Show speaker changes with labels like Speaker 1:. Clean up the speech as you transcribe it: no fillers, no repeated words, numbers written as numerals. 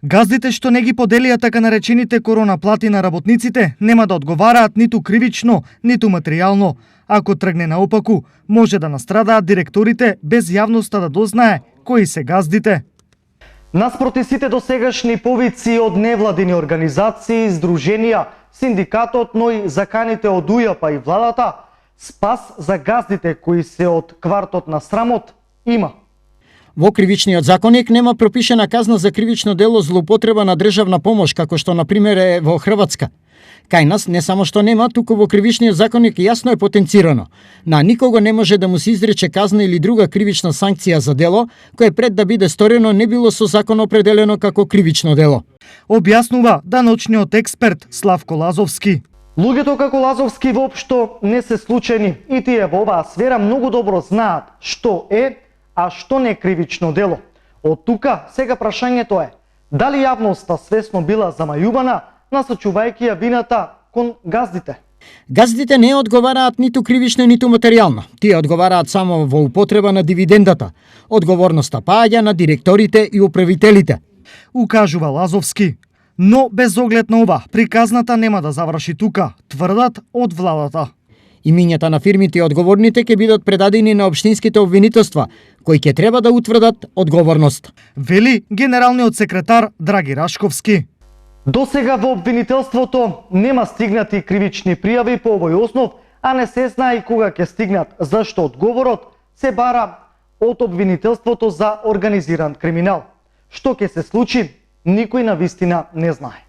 Speaker 1: Газдите што не ги поделија така наречените корона плати на работниците нема да одговараат ниту кривично, ниту материјално. Ако тргне наопаку, може да настрадаат директорите без јавноста да дознае кои се газдите. Наспроти сите досегашни повици од невладини организации, здруженија, синдикатот, но и заканите од УЈП и владата, спас за газдите кои се од квартот на срамот има.
Speaker 2: Во кривичниот законник нема пропишена казна за кривично дело злоупотреба на државна помош, како што на пример е во Хрватска. Кај нас не само што нема, туку во кривичниот законник јасно е потенцирано. На никого не може да му се изрече казна или друга кривична санкција за дело, кое пред да биде сторено не било со закон определено како кривично дело.
Speaker 1: Објаснува даночниот експерт Славко Лазовски. Луѓето како Лазовски воопшто не се случајни и тие во оваа сфера многу добро знаат што е, а што не е кривично дело. Од тука сега прашањето е дали јавноста свесно била замајувана, насочувајќи ја вината кон газдите.
Speaker 2: Газдите не одговараат ниту кривично, ниту материјално. Тие одговараат само во употреба на дивидендата. Одговорноста паѓа на директорите и управителите.
Speaker 1: Укажува Лазовски. Но без оглед на ова, приказната нема да заврши тука, тврдат од владата.
Speaker 2: Имињата на фирмите и одговорните ќе бидат предадени на општинските обвинителства, кои ќе треба да утврдат одговорност.
Speaker 1: Вели генералниот секретар Драги Рашковски. До сега во обвинителството нема стигнати кривични пријави по овој основ, а не се знае и кога ќе стигнат, зашто одговорот се бара од обвинителството за организиран криминал. Што ќе се случи, никој на вистина не знае.